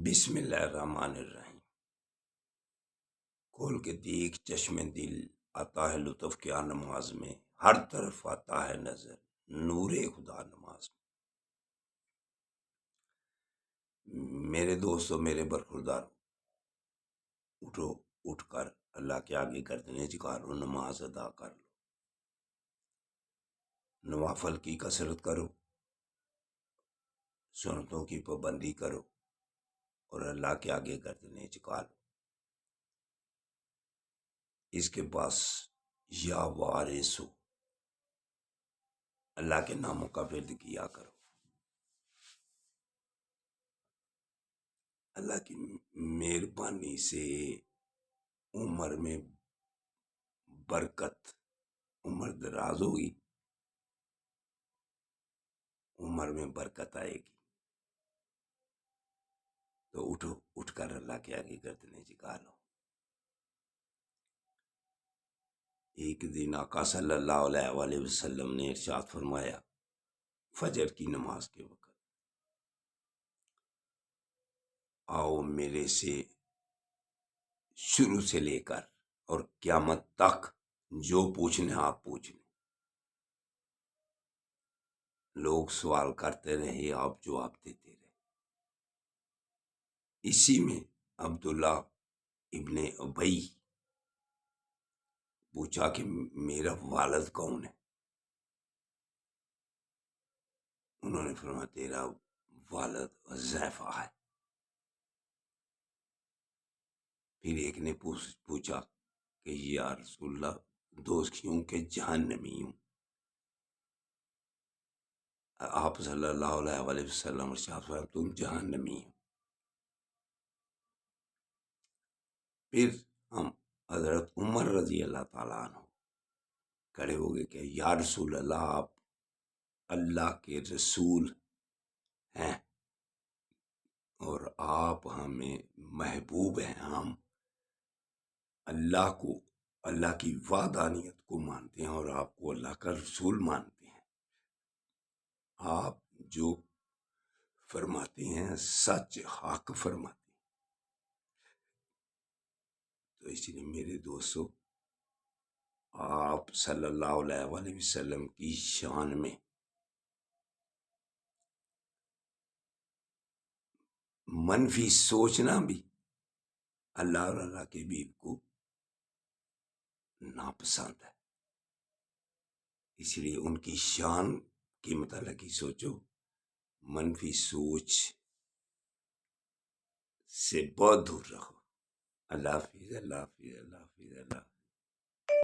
بسم اللہ الرحمن الرحیم۔ کھول کے دیکھ چشم دل، آتا ہے لطف کیا نماز میں، ہر طرف آتا ہے نظر نور خدا نماز میں۔ میرے دوستو، میرے برخوردار، اٹھو، اٹھ کر اللہ کے آگے گردنیں جھکا لو، نماز ادا کر لو، نوافل کی کثرت کرو، سنتوں کی پابندی کرو اور اللہ کے آگے گردنیں جھکا لو۔ اس کے پاس یا وارث ہو، اللہ کے ناموں کا ورد کیا کرو، اللہ کی مہربانی سے عمر میں برکت، عمر دراز ہوگی، عمر میں برکت آئے گی۔ تو اٹھو، اٹھ کر اللہ کے آگے گردنیں جھکا لو۔ ایک دن آقا صلی اللہ علیہ وآلہ وسلم نے ارشاد فرمایا فجر کی نماز کے وقت، آؤ میرے سے شروع سے لے کر اور قیامت تک جو پوچھنے آپ پوچھ لیں۔ لوگ سوال کرتے رہے، آپ جواب دیتے رہے۔ اسی میں عبداللہ ابن ابی پوچھا کہ میرا والد کون ہے؟ انہوں نے فرمایا تیرا والد حذیفہ ہے۔ پھر ایک نے پوچھا کہ یا رسول اللہ، دوست کیوں کہ جہنمی ہوں؟ آپ صلی اللہ علیہ وآلہ وسلم ارشاد فرمایا تم جہنمی ہو۔ پھر ہم حضرت عمر رضی اللہ تعالیٰ عنہ کھڑے ہو گئے کہ یا رسول اللہ، آپ اللہ کے رسول ہیں اور آپ ہمیں محبوب ہیں، ہم اللہ کو، اللہ کی وحدانیت کو مانتے ہیں اور آپ کو اللہ کا رسول مانتے ہیں۔ آپ جو فرماتے ہیں سچ حق فرماتے ہیں۔ تو اس لیے میرے دوستو، آپ صلی اللہ علیہ وآلہ وسلم کی شان میں منفی سوچنا بھی اللہ اور اللہ کے حبیب کو ناپسند ہے۔ اس لیے ان کی شان کے متعلق ہی سوچو، منفی سوچ سے بہت دور رہو۔ اللہ حافظ، اللہ حافظ، اللہ حافظ، اللہ حافظ۔